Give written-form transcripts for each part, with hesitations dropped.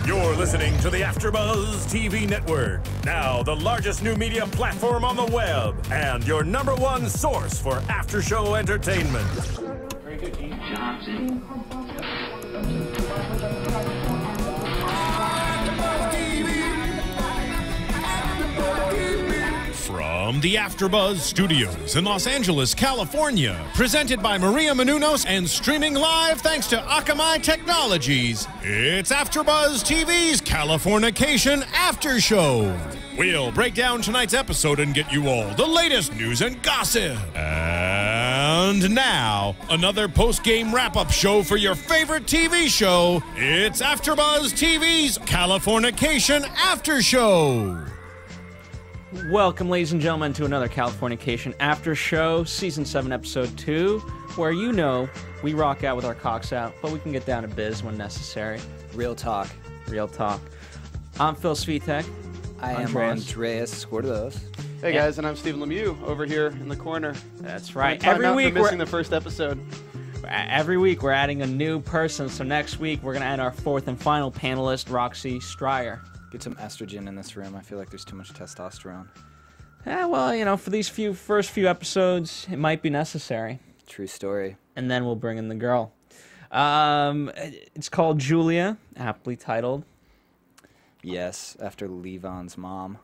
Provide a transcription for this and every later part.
You're listening to the AFTERBUZZ TV Network, now the largest new media platform on the web, and your #1 source for after-show entertainment. Very good, Gene Johnson. From the AFTERBUZZ Studios in Los Angeles, California, presented by Maria Menounos and streaming live thanks to Akamai Technologies, it's AFTERBUZZ TV's Californication After Show. We'll break down tonight's episode and get you all the latest news and gossip. And now, another post-game wrap-up show for your favorite TV show. It's AFTERBUZZ TV's Californication After Show. Welcome, ladies and gentlemen, to another Californication After Show, Season 7, Episode 2, where you know we rock out with our cocks out, but we can get down to biz when necessary. Real talk. Real talk. I'm Phil Svitek. I am Andreas Sgourdos. Hey guys, and I'm Stephen Lemieux over here in the corner. That's right. Every week we're missing the first episode. Every week we're adding a new person, so next week we're going to add our fourth and final panelist, Roxy Stryer. Get some estrogen in this room. I feel like there's too much testosterone. Yeah, well, you know, for these first few episodes, it might be necessary. True story. And then we'll bring in the girl. It's called Julia, aptly titled. Yes, after Levon's mom,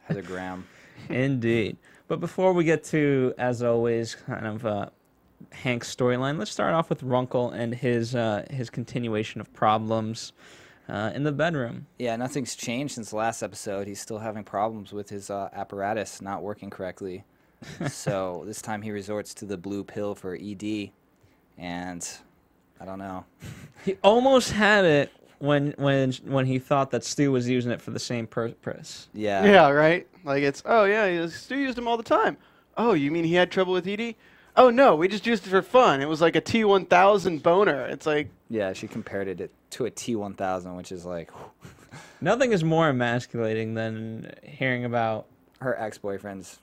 Heather Graham. Indeed. But before we get to, as always, kind of Hank's storyline, let's start off with Runkle and his continuation of problems in the bedroom. Yeah, nothing's changed since the last episode. He's still having problems with his apparatus not working correctly. So this time he resorts to the blue pill for ED, and I don't know. He almost had it when he thought that Stu was using it for the same purpose. Yeah. Yeah, right? Like it's, oh yeah, Stu used them all the time. Oh, you mean he had trouble with ED? Oh no, we just used it for fun. It was like a T1000 boner. It's like... Yeah, she compared it to a T1000, which is like... Nothing is more emasculating than hearing about... her ex-boyfriend's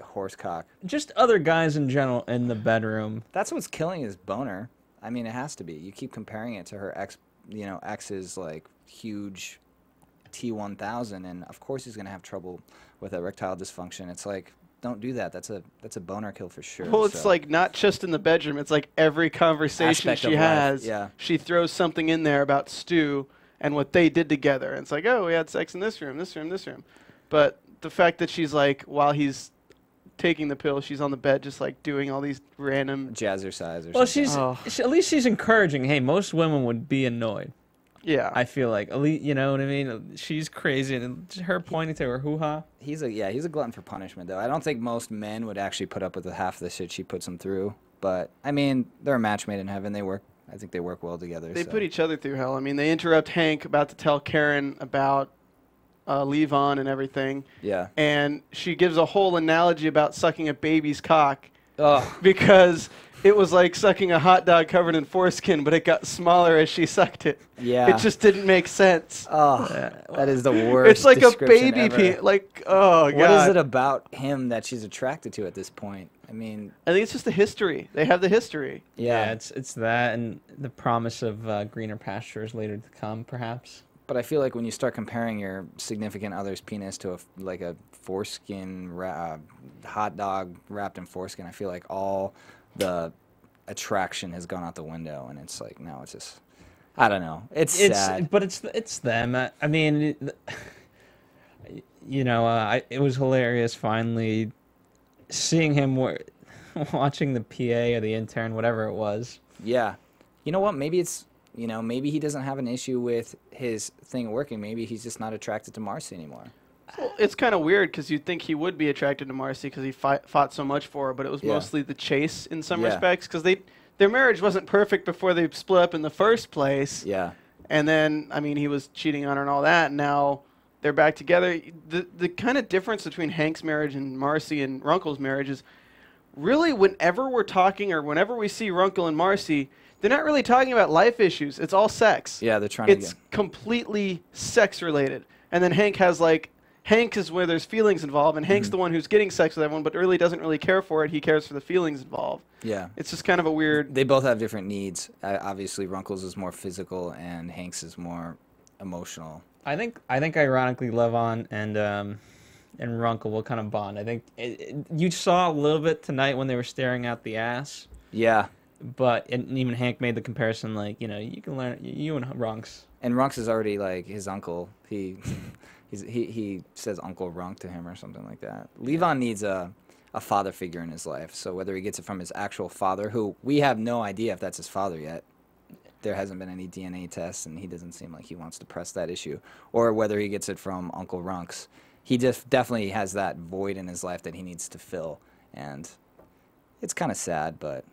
horse cock. Just other guys in general in the bedroom. That's what's killing his boner. I mean, it has to be. You keep comparing it to her ex's like huge T1000, and of course he's gonna have trouble with erectile dysfunction. It's like, don't do that. That's a boner kill for sure. Well, it's like not just in the bedroom. It's like every conversation Aspect she of has, life, yeah. she throws something in there about Stu and what they did together. And it's like, oh, we had sex in this room, this room, this room. But the fact that she's like, while he's taking the pill, she's on the bed just like doing all these random... jazzercise or Well, something. at least she's encouraging. Hey, most women would be annoyed. Yeah. I feel like, at least, you know what I mean? She's crazy, and her pointing to her hoo-ha. He's a glutton for punishment, though. I don't think most men would actually put up with the half of the shit she puts them through. But, I mean, they're a match made in heaven. I think they work well together. They put each other through hell. I mean, they interrupt Hank about to tell Karen about Levon and everything. Yeah. And she gives a whole analogy about sucking a baby's cock. Ugh. Because it was like sucking a hot dog covered in foreskin, but it got smaller as she sucked it. Yeah. It just didn't make sense. Oh, that is the worst. It's like a description baby ever. penis. Like, oh, God. What is it about him that she's attracted to at this point? I mean... I think it's just the history. They have the history. Yeah, it's that and the promise of greener pastures later to come, perhaps. But I feel like when you start comparing your significant other's penis to a foreskin hot dog wrapped in foreskin, I feel like all the attraction has gone out the window, and it's like, no, it's just, I don't know. It's sad. But it's them. I mean, you know, it was hilarious finally seeing him watching the PA or the intern, whatever it was. Yeah. You know what? Maybe it's, maybe he doesn't have an issue with his thing working. Maybe he's just not attracted to Marcy anymore. Well, it's kind of weird because you'd think he would be attracted to Marcy because he fought so much for her, but it was mostly the chase in some respects because their marriage wasn't perfect before they split up in the first place. Yeah. And then, I mean, he was cheating on her and all that, and now they're back together. The kind of difference between Hank's marriage and Marcy and Runkle's marriage is really whenever we're talking or whenever we see Runkle and Marcy, they're not really talking about life issues. It's all sex. Yeah, they're trying to It's completely sex-related. And then Hank has, like, Hank is where there's feelings involved, and Hank's the one who's getting sex with everyone, but really doesn't really care for it. He cares for the feelings involved. Yeah. It's just kind of a weird... They both have different needs. Obviously, Runkle's is more physical, and Hank's is more emotional. I think ironically Levon and Runkle will kind of bond. I think you saw a little bit tonight when they were staring at the ass. Yeah. But and even Hank made the comparison, like, you know, you can learn, you and Runks. And Runks is already like his uncle. He says Uncle Runk to him or something like that. Levon needs a father figure in his life. So whether he gets it from his actual father, who we have no idea if that's his father yet. There hasn't been any DNA tests, and he doesn't seem like he wants to press that issue. Or whether he gets it from Uncle Runks. He just definitely has that void in his life that he needs to fill. And it's kind of sad, but...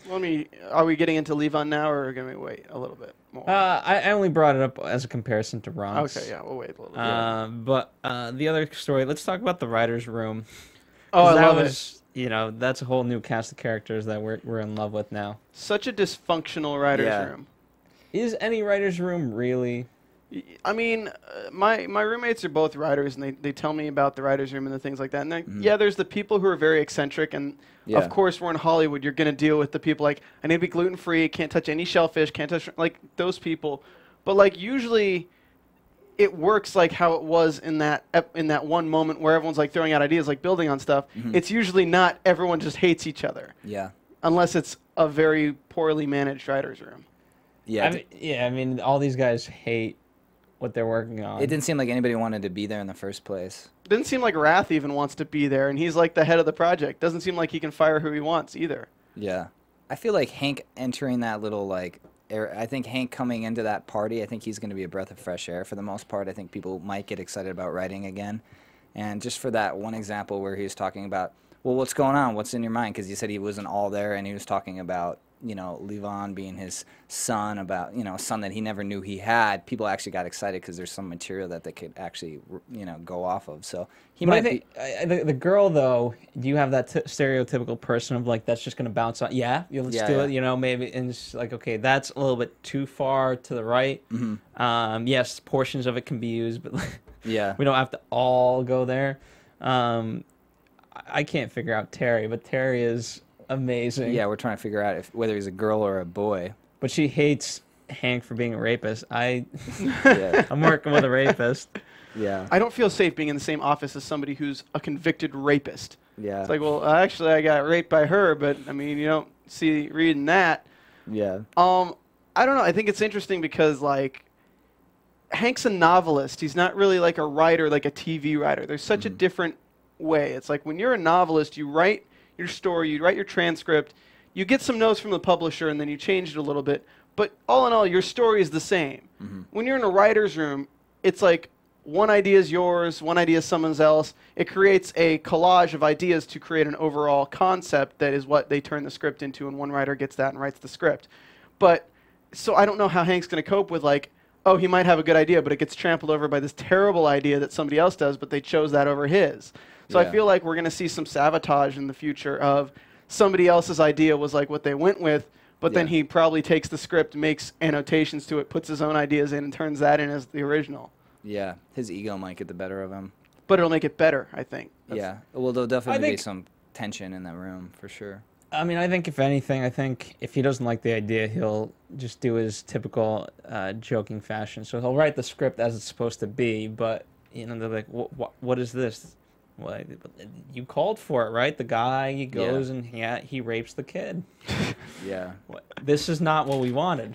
Are we getting into Levon now, or are we going to wait a little bit more? I only brought it up as a comparison to Runks. Okay, yeah, we'll wait a little bit. But the other story, let's talk about the writer's room. Oh, I love it. You know, that's a whole new cast of characters that we're in love with now. Such a dysfunctional writer's room. Is any writer's room really? I mean, my roommates are both writers, and they tell me about the writer's room and the things like that. And yeah, there's the people who are very eccentric, and of course we're in Hollywood. You're going to deal with the people like, I need to be gluten-free, can't touch any shellfish, can't touch, like, those people. But, like, usually it works like how it was in that one moment where everyone's, like, throwing out ideas, like building on stuff. It's usually not everyone just hates each other. Yeah. Unless it's a very poorly managed writer's room. Yeah. I mean, all these guys hate what they're working on. It didn't seem like anybody wanted to be there in the first place. Didn't seem like Rath even wants to be there, and he's like the head of the project. Doesn't seem like he can fire who he wants either. Yeah. I feel like Hank entering that little, like, I think Hank coming into that party, I think he's going to be a breath of fresh air for the most part. I think people might get excited about writing again. And just for that one example where he was talking about, well, what's going on? What's in your mind? Because he said he wasn't all there, and he was talking about, you know, Levon being his son, about, you know, a son that he never knew he had. People actually got excited because there's some material that they could actually, you know, go off of. So he might be. The girl, though, do you have that stereotypical person of, like, that's just going to bounce on? Yeah, let's do it, you know, maybe. And it's like, okay, that's a little bit too far to the right. Yes, portions of it can be used, but yeah, we don't have to all go there. I can't figure out Terry, but Terry is amazing. Yeah, we're trying to figure out whether he's a girl or a boy. But she hates Hank for being a rapist. I'm working with a rapist. Yeah. I don't feel safe being in the same office as somebody who's a convicted rapist. Yeah. It's like, well, actually, I got raped by her, but, I mean, you don't see reading that. Yeah. I don't know. I think it's interesting because, like, Hank's a novelist. He's not really like a writer, like a TV writer. There's such a different way. It's like when you're a novelist, you write your story, you write your transcript, you get some notes from the publisher, and then you change it a little bit. But all in all, your story is the same. When you're in a writer's room, it's like one idea is yours, one idea is someone else. It creates a collage of ideas to create an overall concept that is what they turn the script into, and one writer gets that and writes the script. But so I don't know how Hank's going to cope with, like, oh, he might have a good idea, but it gets trampled over by this terrible idea that somebody else does, but they chose that over his. So I feel like we're going to see some sabotage in the future of somebody else's idea was like what they went with, but then he probably takes the script, makes annotations to it, puts his own ideas in, and turns that in as the original. Yeah, his ego might get the better of him. But it'll make it better, I think. Yeah, well, there'll definitely be some tension in that room, for sure. I mean, I think if anything, if he doesn't like the idea, he'll just do his typical joking fashion. So he'll write the script as it's supposed to be, but, you know, they're like, what is this? Well, you called for it, right? The guy, he goes and he rapes the kid. Yeah. This is not what we wanted.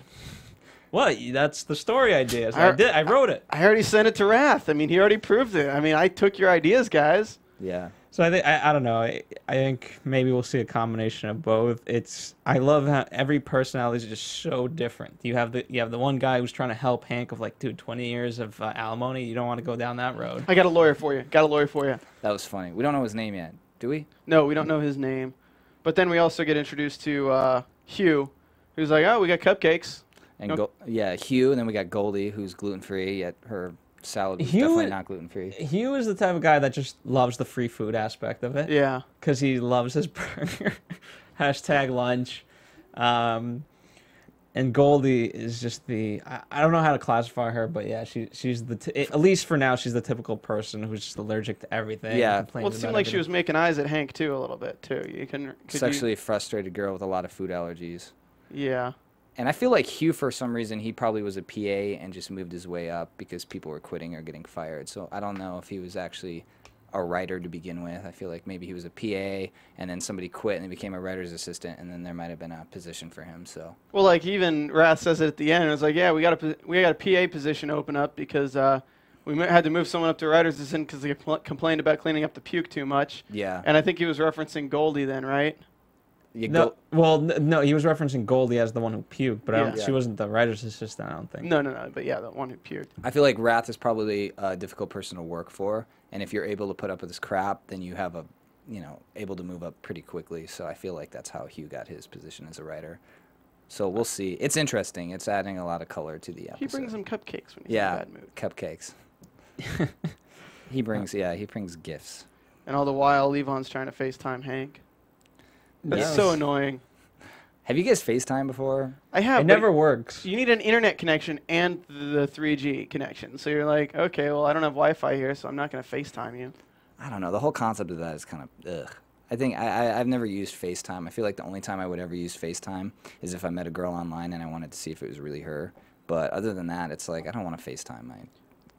Well, that's the story idea. So I wrote it. I already sent it to Rath. I mean, he already proved it. I mean, I took your ideas, guys. Yeah. So I don't know. I think maybe we'll see a combination of both. I love how every personality is just so different. You have the one guy who's trying to help Hank of like, dude, 20 years of alimony. You don't want to go down that road. I got a lawyer for you. That was funny. We don't know his name yet, do we? No, we don't know his name. But then we also get introduced to Hugh, who's like, oh, we got cupcakes. And Hugh, and then we got Goldie, who's gluten-free, yet her salad is definitely not gluten-free. Hugh is the type of guy that just loves the free food aspect of it. Yeah. Because he loves his burger. # lunch. And Goldie is just I don't know how to classify her, but yeah, she's at least for now, she's the typical person who's just allergic to everything. Yeah. Well, it seemed like she was making eyes at Hank, too, a little bit, too. Sexually frustrated girl with a lot of food allergies. Yeah. And I feel like Hugh, for some reason, he probably was a PA and just moved his way up because people were quitting or getting fired. So I don't know if he was actually a writer to begin with. I feel like maybe he was a PA and then somebody quit and he became a writer's assistant, and then there might have been a position for him. So Well, like even Rath says it at the end. It was like, yeah, we got a PA position open up because we had to move someone up to writer's assistant because they complained about cleaning up the puke too much. yeah, And I think he was referencing Goldie then, right? No, well, no, he was referencing Goldie as the one who puked, but Yeah. she wasn't the writer's assistant, I don't think. No. But yeah, the one who puked. I feel like Rath is probably a difficult person to work for, and if you're able to put up with his crap, then you have able to move up pretty quickly. So I feel like that's how Hugh got his position as a writer. So we'll see. It's interesting. It's adding a lot of color to the episode. He brings him cupcakes when he's in a bad mood. Cupcakes. he brings gifts. And all the while, Levon's trying to FaceTime Hank. That's Yes. so annoying. Have you guys FaceTime before? I have. It but never works. You need an internet connection and the 3G connection. So you're like, okay, well, I don't have Wi-Fi here, so I'm not going to FaceTime you. I don't know. The whole concept of that is kind of ugh. I think I've never used FaceTime. I feel like the only time I would ever use FaceTime is if I met a girl online and I wanted to see if it was really her. But other than that, it's like I don't want to FaceTime.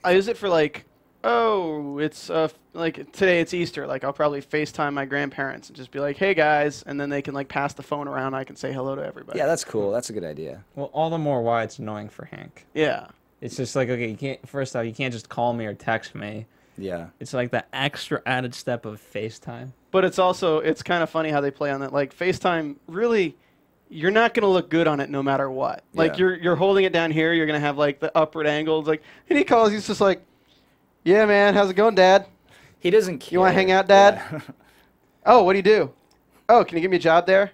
I use it for like, oh, it's like today it's Easter. Like I'll probably FaceTime my grandparents and just be like, hey guys, and then they can like pass the phone around. I can say hello to everybody. Yeah, that's cool. That's a good idea. Well, all the more why it's annoying for Hank. Yeah. It's just like, okay, you can't. First off, you can't just call me or text me. Yeah. It's like the extra added step of FaceTime. But it's kind of funny how they play on that. Like FaceTime, really, you're not going to look good on it no matter what. Like Yeah. you're holding it down here. You're going to have like the upward angle. It's like, and he calls. He's just like, yeah, man, how's it going, Dad? He doesn't care. You want to hang out, Dad? Yeah. Oh, what do you do? Oh, can you give me a job there?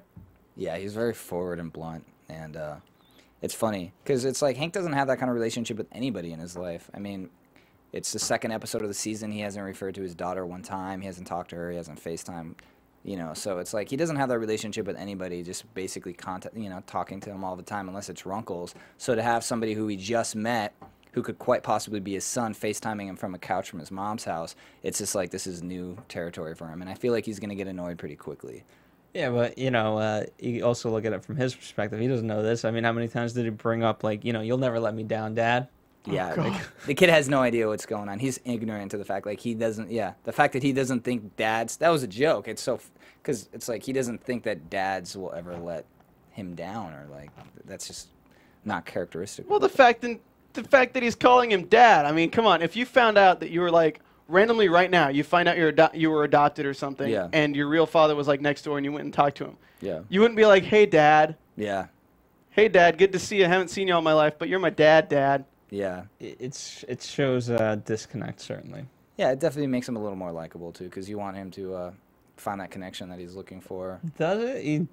Yeah, he's very forward and blunt, and it's funny because it's like Hank doesn't have that kind of relationship with anybody in his life. I mean, it's the second episode of the season. He hasn't referred to his daughter one time. He hasn't talked to her. He hasn't FaceTime. So it's like he doesn't have that relationship with anybody. Just basically talking to him all the time, unless it's Runkles. So to have somebody who he just met, who could quite possibly be his son, FaceTiming him from a couch from his mom's house, it's just like this is new territory for him, and I feel like he's gonna get annoyed pretty quickly. Yeah, but you also look at it from his perspective. He doesn't know this. I mean, how many times did he bring up like, you'll never let me down, Dad? Yeah, like, the kid has no idea what's going on. He's ignorant to the fact, like the fact that he doesn't think dads. That was a joke. It's so because it's like he doesn't think that dads will ever let him down, or like that's just not characteristic. Well, the fact that he's calling him Dad. I mean, come on. If you found out that you were like randomly right now, you find out you were adopted or something, Yeah. and your real father was like next door, and you went and talked to him. Yeah. You wouldn't be like, hey, Dad. Yeah. Hey, Dad. Good to see you. I haven't seen you all my life, but you're my Dad. Yeah. It shows a disconnect, certainly. Yeah, it definitely makes him a little more likable too, because you want him to find that connection that he's looking for. Does it?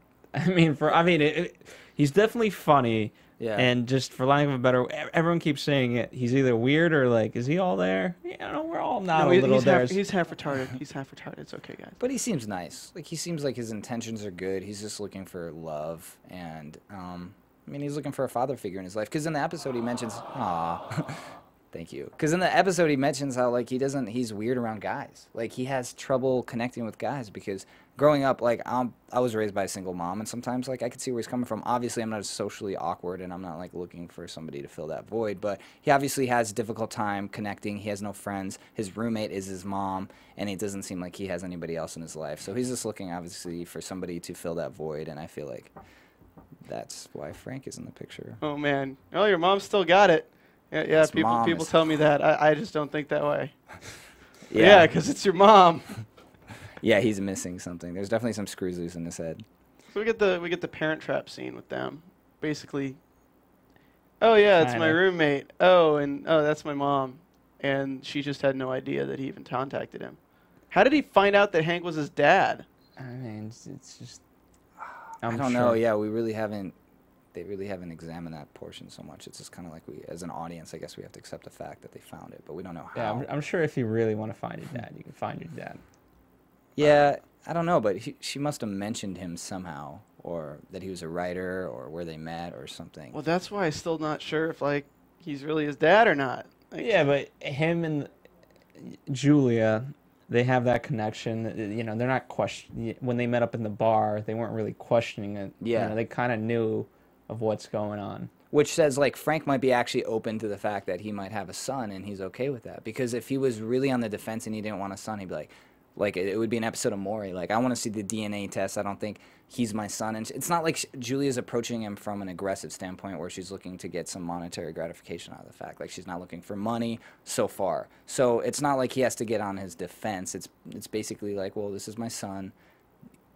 He's definitely funny. Yeah. And just for lack of a better, everyone keeps saying it. He's either weird or like, is he all there? We're all not a little there. He's half retarded. He's half retarded. It's okay, guys. But he seems nice. Like he seems like his intentions are good. He's just looking for love, and he's looking for a father figure in his life. Because in the episode he mentions, thank you. Because in the episode he mentions how like he's weird around guys. Like he has trouble connecting with guys because growing up, like I was raised by a single mom, and sometimes like I could see where he's coming from. Obviously, I'm not socially awkward, and I'm not like looking for somebody to fill that void. But he obviously has a difficult time connecting. He has no friends. His roommate is his mom, and it doesn't seem like he has anybody else in his life. So he's just looking obviously for somebody to fill that void, and I feel like that's why Frank is in the picture. Oh man. Oh, your mom still got it. Yeah. His People mom people is- tell me that. I just don't think that way. Yeah, Yeah, because it's your mom. yeah, he's missing something. There's definitely some screws loose in his head. So we get the Parent Trap scene with them. Basically, oh yeah, it's my Kinda. roommate. Oh, that's my mom, and she just had no idea that he even contacted him. How did he find out that Hank was his dad? I mean, it's just. I don't know. Yeah, they really haven't examined that portion so much. It's just kind of like we, as an audience, I guess we have to accept the fact that they found it, but we don't know how. Yeah, I'm sure if you really want to find your dad, you can find your dad. Yeah, I don't know, but she must have mentioned him somehow, or that he was a writer, or where they met, or something. Well, that's why I'm still not sure if like he's really his dad or not. Like, Yeah, but him and Julia, they have that connection. They're not when they met up in the bar, they weren't really questioning it. Yeah. They kind of knew of what's going on. Which says, like, Frank might be actually open to the fact that he might have a son, and he's okay with that. Because if he was really on the defense and he didn't want a son, he'd be like it would be an episode of Maury. Like, I want to see the DNA test. I don't think he's my son. And it's not like Julia's approaching him from an aggressive standpoint where she's looking to get some monetary gratification out of the fact. Like, she's not looking for money so far. So it's not like he has to get on his defense. It's basically like, well, this is my son,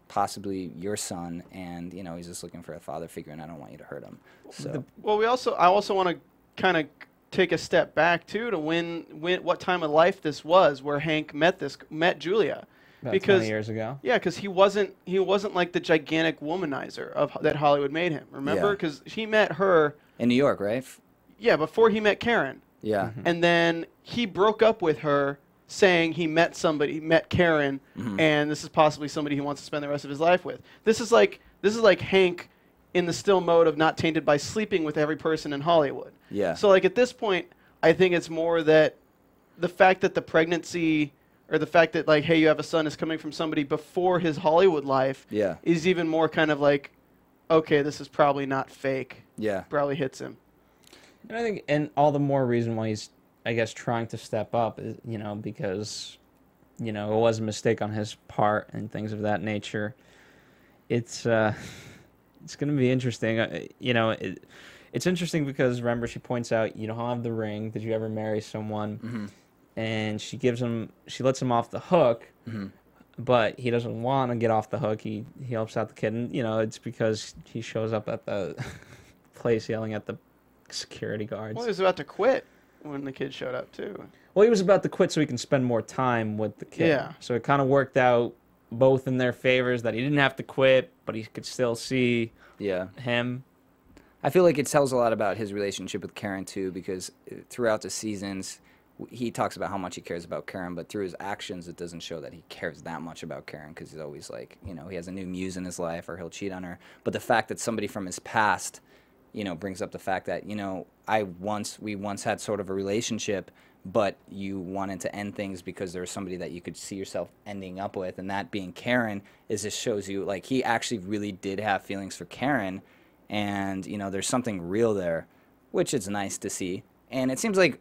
possibly your son, and, you know, he's just looking for a father figure, and I don't want you to hurt him. So Well, I also want to kind of take a step back too to when what time of life this was where Hank met Julia. About because 20 years ago. Yeah, because he wasn't like the gigantic womanizer that Hollywood made him. Remember, Yeah. because he met her. in New York, right? Yeah, before he met Karen, Yeah. and then he broke up with her, saying he met Karen, and this is possibly somebody he wants to spend the rest of his life with. This is like Hank in the still mode of not tainted by sleeping with every person in Hollywood. Yeah. So like at this point, I think it's more that the fact that the pregnancy or the fact that like, hey, you have a son is coming from somebody before his Hollywood life Yeah. is even more kind of like, okay, this is probably not fake. Yeah. Probably hits him. And I think, and all the more reason why he's, I guess, trying to step up, is, you know, because, you know, it was a mistake on his part and things of that nature. It's going to be interesting. You know, it's interesting because, remember, she points out, you don't have the ring. Did you ever marry someone? And she lets him off the hook, but he doesn't want to get off the hook. He helps out the kid. And, you know, it's because he shows up at the place yelling at the security guards. Well, he was about to quit when the kid showed up, too. Well, he was about to quit so he can spend more time with the kid. Yeah. So it kind of worked out both in their favors that he didn't have to quit, but he could still see Yeah. him. I feel like it tells a lot about his relationship with Karen, too, because throughout the seasons, he talks about how much he cares about Karen, but through his actions, it doesn't show that he cares that much about Karen, because he's always like, you know, he has a new muse in his life or he'll cheat on her. But the fact that somebody from his past, you know, brings up the fact that, you know, we once had sort of a relationship, but you wanted to end things because there was somebody that you could see yourself ending up with, and that being Karen, just shows you, like, he actually really did have feelings for Karen, and, you know, there's something real there, which is nice to see. And it seems like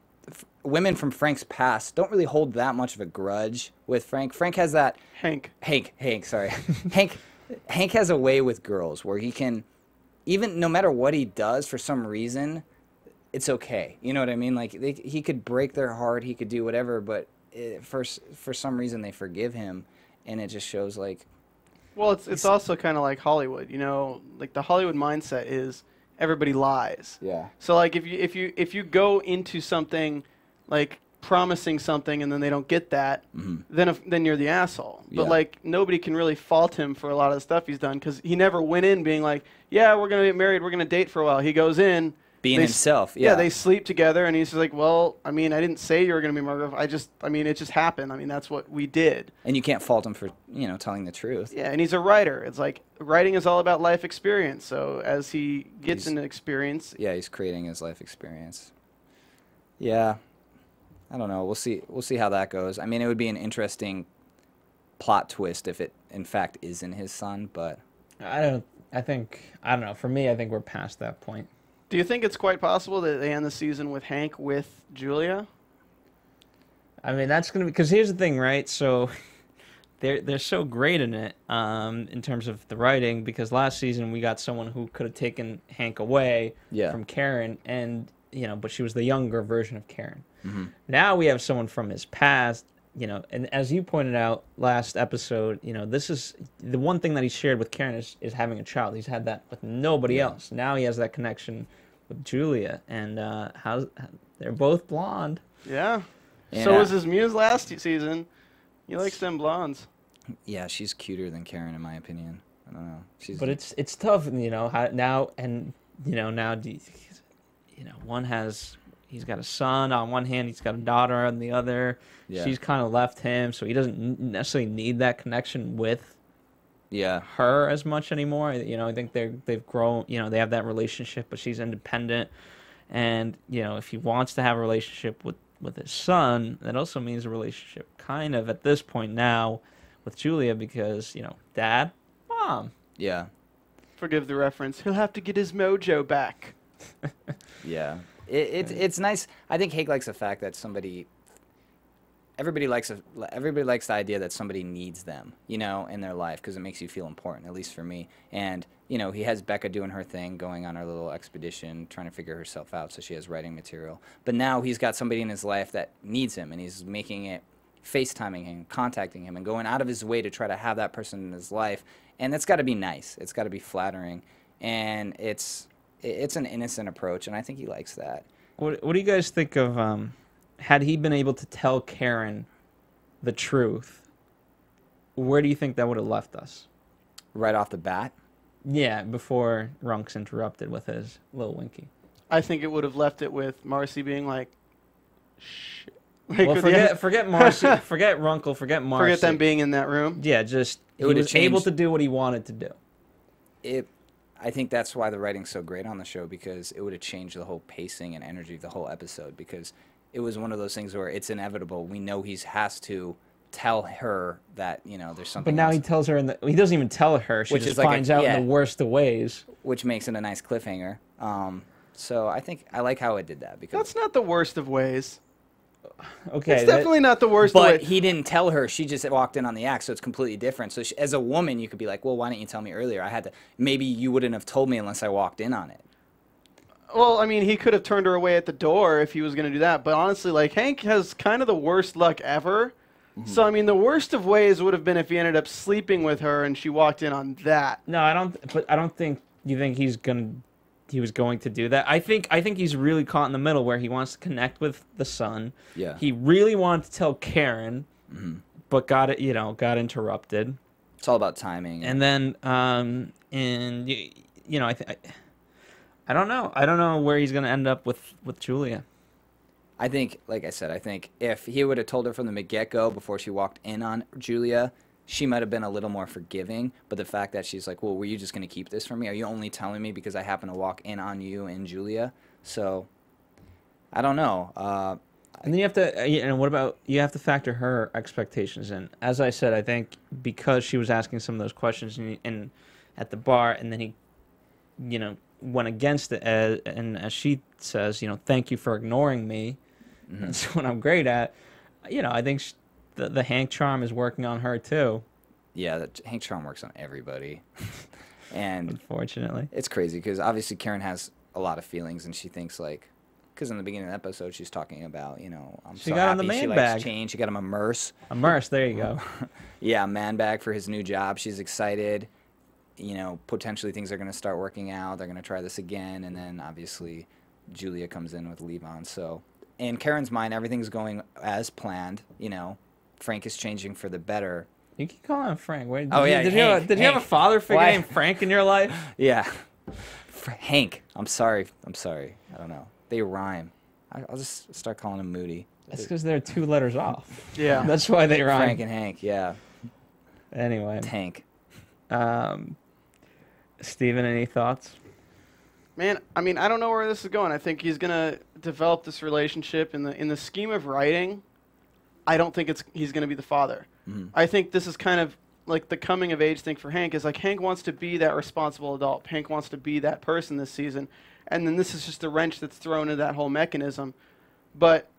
women from Frank's past don't really hold that much of a grudge with Frank. Frank has that... Hank, sorry. Hank has a way with girls where he can, even no matter what he does, for some reason, it's okay. You know what I mean? Like, he could break their heart, he could do whatever, but for some reason they forgive him, and it just shows, like... Well, it's also kind of like Hollywood, you know, like the Hollywood mindset is everybody lies. Yeah. So like if you go into something like promising something and then they don't get that, then you're the asshole. But Yeah. like nobody can really fault him for a lot of the stuff he's done because he never went in being like, yeah, we're gonna get married, we're gonna date for a while. He goes in. Being himself, Yeah, they sleep together, and he's just like, well, I mean, I didn't say you were going to be my girlfriend. It just happened. I mean, that's what we did. And you can't fault him for, you know, telling the truth. Yeah, and he's a writer. It's like writing is all about life experience. So as he gets into experience, Yeah, he's creating his life experience. Yeah, I don't know. We'll see how that goes. I mean, it would be an interesting plot twist if it, in fact, isn't his son, but... I don't know. For me, I think we're past that point. do you think it's quite possible that they end the season with Hank with Julia? I mean, that's gonna be, because here's the thing, right? So they're so great in it, in terms of the writing, because last season we got someone who could have taken Hank away from Karen, and you know, but she was the younger version of Karen. Now we have someone from his past, you know, and as you pointed out last episode, you know, this is the one thing that he shared with Karen is having a child. He's had that with nobody else. Now he has that connection with Julia, and they're both blonde. Yeah. Yeah. So was his muse last season. He likes them blondes. Yeah, she's cuter than Karen, in my opinion. I don't know. But it's tough, you know, now one he's got a son on one hand, he's got a daughter on the other. Yeah. She's kind of left him, so he doesn't necessarily need that connection with Yeah. her as much anymore. You know, I think they've grown, you know, they have that relationship, but she's independent. And, you know, if he wants to have a relationship with his son, that also means a relationship kind of at this point now with Julia, because, you know, dad, mom. Yeah. Forgive the reference. He'll have to get his mojo back. Yeah, it's nice. I think Hank likes the fact that everybody likes the idea that somebody needs them, you know, in their life, because it makes you feel important, at least for me. And you know, he has Becca doing her thing, going on her little expedition, trying to figure herself out, so she has writing material. But now he's got somebody in his life that needs him, and he's making it, FaceTiming him, contacting him, and going out of his way to try to have that person in his life. And it's got to be nice. It's got to be flattering, and it's an innocent approach, and I think he likes that. What do you guys think of had he been able to tell Karen the truth? Where do you think that would have left us? Right off the bat? Yeah, before Runks interrupted with his little winky. I think it would have left it with Marcy being like, shh. Like, Well, forget Marcy, forget Runkle, forget Marcy. Forget them being in that room. Yeah, just he would've was able changed. to do what he wanted to do. I think that's why the writing's so great on the show, because it would have changed the whole pacing and energy of the whole episode, because it was one of those things where it's inevitable. We know he has to tell her that, you know, there's something But now else, he tells her, he doesn't even tell her. She Which just is like finds a- out yeah. in the worst of ways. which makes it a nice cliffhanger. So I think I like how it did that, because That's not the worst of ways. Okay, It's definitely not the worst of but ways. he didn't tell her. She just walked in on the act, so it's completely different. So as a woman, you could be like, well, why didn't you tell me earlier? I had to. Maybe you wouldn't have told me unless I walked in on it. Well, I mean, he could have turned her away at the door if he was going to do that. But honestly, like, Hank has kind of the worst luck ever. So, I mean, the worst of ways would have been if he ended up sleeping with her and she walked in on that. No, I don't. But I don't think you think he was going to do that. I think he's really caught in the middle where he wants to connect with the son. Yeah. He really wanted to tell Karen, but got interrupted. It's all about timing. And then, you know, I don't know. I don't know where he's gonna end up with Julia. I think, like I said, I think if he would have told her from the get-go before she walked in on Julia, she might have been a little more forgiving. But the fact that she's like, well, were you just going to keep this from me? Are you only telling me because I happen to walk in on you and Julia? So, I don't know. And then you have to, and what about, you have to factor her expectations in. As I said, I think because she was asking some of those questions and at the bar, and then he, you know, went against it, and as she says, you know, thank you for ignoring me. That's what I'm great at. You know, I think the Hank charm is working on her too. Yeah, Hank Charm works on everybody. And Unfortunately. it's crazy because obviously Karen has a lot of feelings, and she thinks like, because in the beginning of the episode she's talking about, you know, I'm She so got on happy the she man likes bag. change. She got him a Merce. A Merce, there you go. Yeah, man bag for his new job. She's excited. You know, potentially things are going to start working out. They're going to try this again. And then obviously Julia comes in with Levon. So in Karen's mind, everything's going as planned. You know, Frank is changing for the better. You keep calling him Frank. Wait, Oh, yeah, Did Hank, you have a Hank. father figure Why? named Frank in your life? Yeah. Hank. I'm sorry. I don't know. They rhyme. I'll just start calling him Moody. That's because they're 2 letters off. Yeah. That's why they rhyme. Frank and Hank. Yeah. Anyway. Tank. Steven, any thoughts? Man, I mean, I don't know where this is going. I think he's gonna develop this relationship in the scheme of writing. I don't think he's gonna be the father. I think this is kind of like the coming of age thing for Hank. Is like Hank wants to be that responsible adult. Hank wants to be that person this season, and then this is just a wrench that's thrown into that whole mechanism. But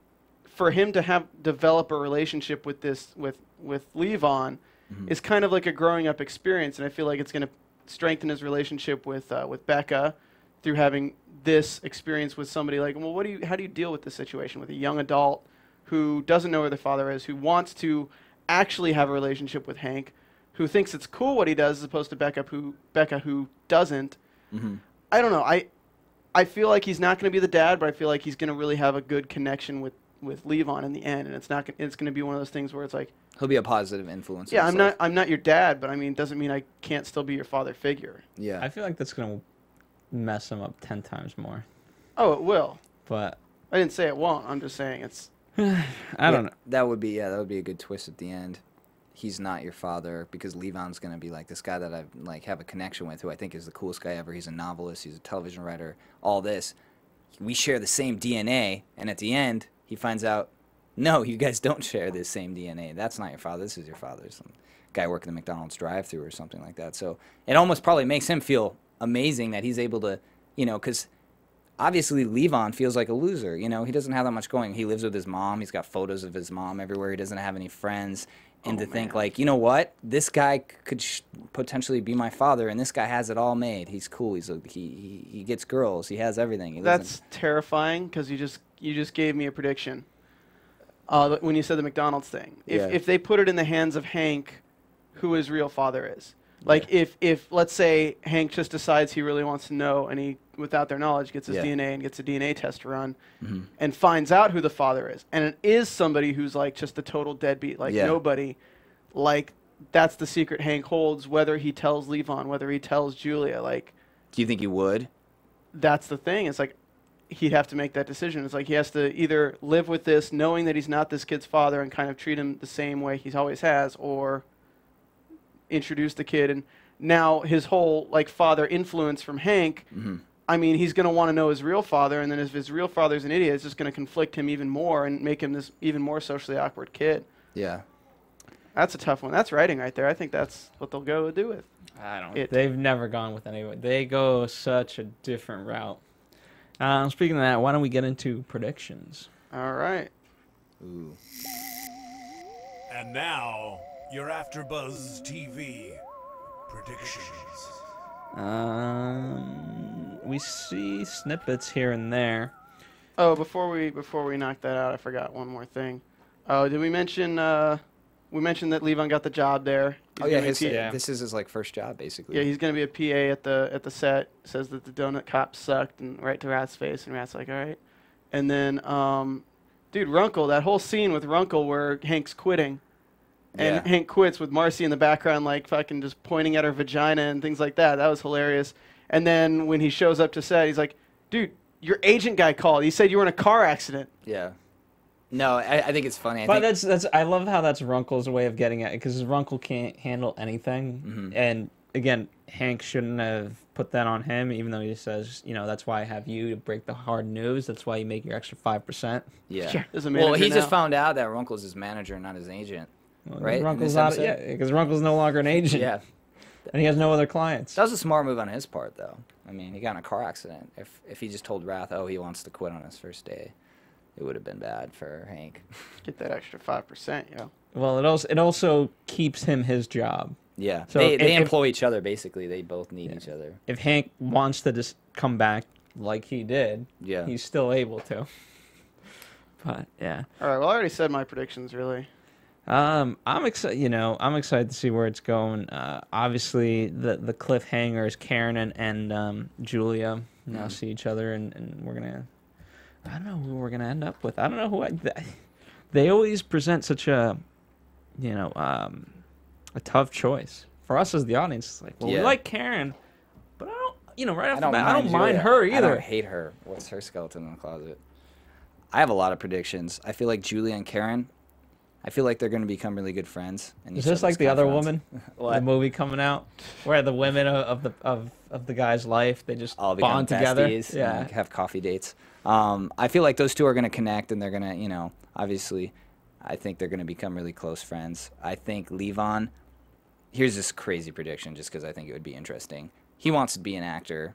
for him to develop a relationship with Levon is kind of like a growing up experience, and I feel like it's gonna strengthen his relationship with Becca through having this experience with somebody like, well, how do you deal with this situation with a young adult who doesn't know where the father is, who wants to actually have a relationship with Hank, who thinks it's cool what he does as opposed to Becca who doesn't. I don't know. I feel like he's not going to be the dad, but I feel like he's going to really have a good connection with Levon in the end, and it's going to be one of those things where it's like, He'll be a positive influence. in yeah, his I'm life. not your dad, but I mean, it doesn't mean I can't still be your father figure. Yeah. I feel like that's going to mess him up 10 times more. Oh, it will. But I didn't say it won't. I'm just saying it's. I don't know. That would be a good twist at the end. He's not your father, because Levon's gonna be like this guy that I like have a connection with, who I think is the coolest guy ever. He's a novelist, he's a television writer, all this. We share the same DNA, and at the end, he finds out, no, you guys don't share this same DNA. That's not your father. This is your father. Some guy working the McDonald's drive-thru or something like that. So it almost probably makes him feel amazing that he's able to, you know, because obviously Levon feels like a loser. You know, he doesn't have that much going. He lives with his mom. He's got photos of his mom everywhere. He doesn't have any friends. And to think, like, you know what? This guy could potentially be my father, and this guy has it all made. He's cool. He gets girls. He has everything. That's terrifying because you just gave me a prediction. When you said the McDonald's thing, if they put it in the hands of Hank, who his real father is, like if let's say Hank just decides he really wants to know, and he without their knowledge gets his DNA and gets a DNA test run, and finds out who the father is, and it is somebody who's like just a total deadbeat, like nobody, like that's the secret Hank holds, whether he tells Levon, whether he tells Julia, like. Do you think he would? That's the thing. It's like he'd have to make that decision. It's like he has to either live with this, knowing that he's not this kid's father, and kind of treat him the same way he always has, or introduce the kid. And now his whole like father influence from Hank, I mean, he's going to want to know his real father, and then if his real father's an idiot, it's just going to conflict him even more and make him this even more socially awkward kid. Yeah. That's a tough one. That's writing right there. I think that's what they'll go do with. I don't. They've never gone with anyone. They go such a different route. Speaking of that, why don't we get into predictions? All right. Ooh. And now, your AfterBuzz TV predictions. We see snippets here and there. Oh, before we knock that out, I forgot one more thing. Oh, did we mention? We mentioned that Levon got the job there. He's this is his like first job basically. Yeah, he's gonna be a PA at the set. Says that the donut cop sucked, and right to Rath's face, and Rath's like, all right. And then, dude, Runkle, that whole scene with Runkle where Hank's quitting, and Hank quits with Marcy in the background, like fucking just pointing at her vagina and things like that. That was hilarious. And then when he shows up to set, he's like, dude, your agent guy called. He said you were in a car accident. Yeah. No, I think it's funny. I love how that's Runkle's way of getting at it, because Runkle can't handle anything. And again, Hank shouldn't have put that on him, even though he says, you know, that's why I have you to break the hard news. That's why you make your extra 5%. Yeah. Sure. Well, he just found out that Runkle's his manager, not his agent. Well, right? Runkle's out. Yeah, because Runkle's no longer an agent. Yeah. And he has no other clients. That was a smart move on his part, though. I mean, he got in a car accident. If he just told Rath, oh, he wants to quit on his first day, it would have been bad for Hank. Get that extra 5%, yo. Well, it also keeps him his job. Yeah, so they employ each other, basically. They both need each other. If Hank wants to just come back like he did, he's still able to. But, yeah. All right, well, I already said my predictions, really. I'm excited. You know, I'm excited to see where it's going. Obviously, the cliffhangers, Karen and Julia now see each other, and we're gonna. I don't know who we're gonna end up with. I don't know who. They always present such a, you know, a tough choice for us as the audience. It's like, well, we like Karen, but I don't. You know, right off the bat, I don't mind her either. I don't hate her. What's her skeleton in the closet? I have a lot of predictions. I feel like Julia and Karen. I feel like they're going to become really good friends. Is this like the other woman? The movie coming out where the women of the guy's life, they just all bond together, and like have coffee dates. I feel like those two are going to connect, and they're going to, you know, obviously, I think they're going to become really close friends. I think Levon. Here's this crazy prediction, just because I think it would be interesting. He wants to be an actor.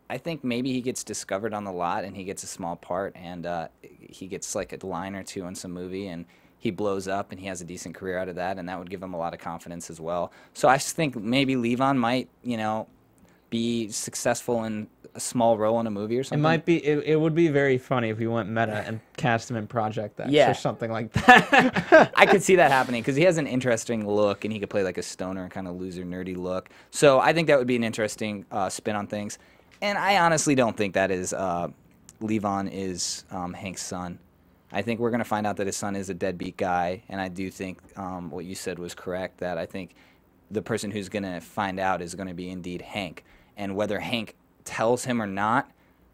I think maybe he gets discovered on the lot, and he gets a small part, and he gets like a line or two in some movie, and he blows up and he has a decent career out of that, and that would give him a lot of confidence as well. So I just think maybe Levon might, you know, be successful in a small role in a movie or something. It might be. It would be very funny if we went meta and cast him in Project X or something like that. I could see that happening because he has an interesting look, and he could play like a stoner kind of loser, nerdy look. So I think that would be an interesting spin on things. And I honestly don't think that is Levon is Hank's son. I think we're going to find out that his son is a deadbeat guy, and I do think what you said was correct, that I think the person who's going to find out is going to be indeed Hank. And whether Hank tells him or not,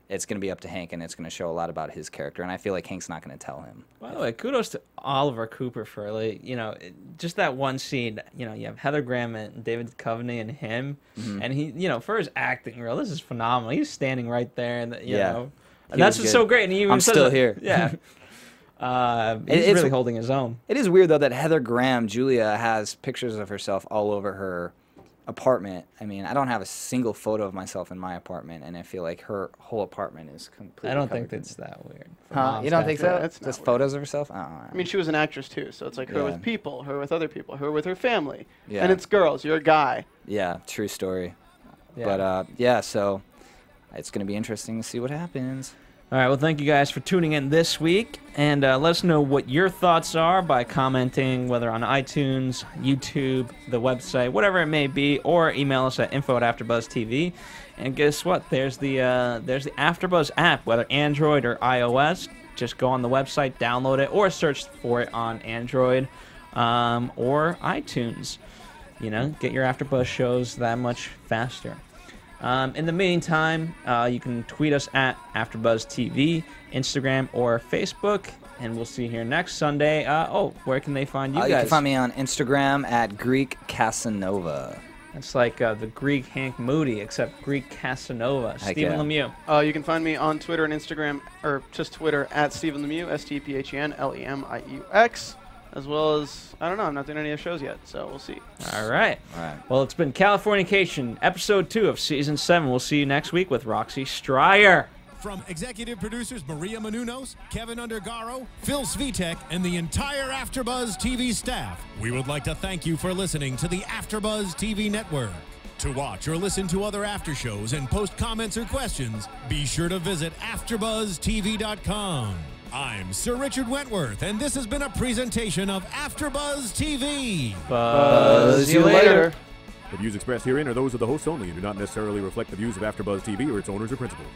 it's going to be up to Hank, and it's going to show a lot about his character, and I feel like Hank's not going to tell him. By the way, kudos to Oliver Cooper for, like, you know, just that one scene. You know, you have Heather Graham and David Duchovny and him, and he, you know, for his acting, real, this is phenomenal. He's standing right there, and you know, and that's just so great. And he even I'm still here. Yeah. He's really holding his own. It is weird, though, that Heather Graham, Julia, has pictures of herself all over her apartment. I mean, I don't have a single photo of myself in my apartment, and I feel like her whole apartment is completely. I don't covered think in- it's that weird. Huh? You don't think so? Yeah, that's not Just weird. photos of herself? Oh, I mean, she was an actress too, so it's like her Yeah. with people, her with other people, her with her family. Yeah. And it's girls. You're a guy. yeah, true story. Yeah. But yeah, so it's gonna be interesting to see what happens. All right, well, thank you guys for tuning in this week, and let us know what your thoughts are by commenting, whether on iTunes, YouTube, the website, whatever it may be, or email us at info@AfterBuzzTV. And guess what? There's the AfterBuzz app, whether Android or iOS. Just go on the website, download it, or search for it on Android or iTunes. You know, get your AfterBuzz shows that much faster. In the meantime, you can tweet us at AfterBuzzTV, Instagram, or Facebook, and we'll see you here next Sunday. Where can they find you guys? You can find me on Instagram at Greek Casanova. It's like the Greek Hank Moody, except Greek Casanova. Heck Stephen yeah. Lemieux. You can find me on Twitter and Instagram, or just Twitter, at Stephen Lemieux, StephenLemieux, as well as, I don't know, I'm not doing any of the shows yet, so we'll see. All right. All right. Well, it's been Californication, episode 2 of season 7. We'll see you next week with Roxy Stryer. From executive producers Maria Menounos, Kevin Undergaro, Phil Svitek, and the entire AfterBuzz TV staff, we would like to thank you for listening to the AfterBuzz TV network. To watch or listen to other after shows and post comments or questions, be sure to visit AfterBuzzTV.com. I'm Sir Richard Wentworth, and this has been a presentation of AfterBuzz TV. Buzz See you later. The views expressed herein are those of the hosts only and do not necessarily reflect the views of AfterBuzz TV or its owners or principals.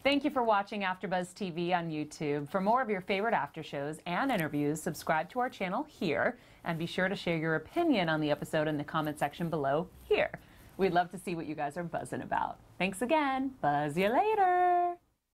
Thank you for watching AfterBuzz TV on YouTube. For more of your favorite after shows and interviews, subscribe to our channel here, and be sure to share your opinion on the episode in the comment section below here. We'd love to see what you guys are buzzing about. Thanks again. Buzz you later.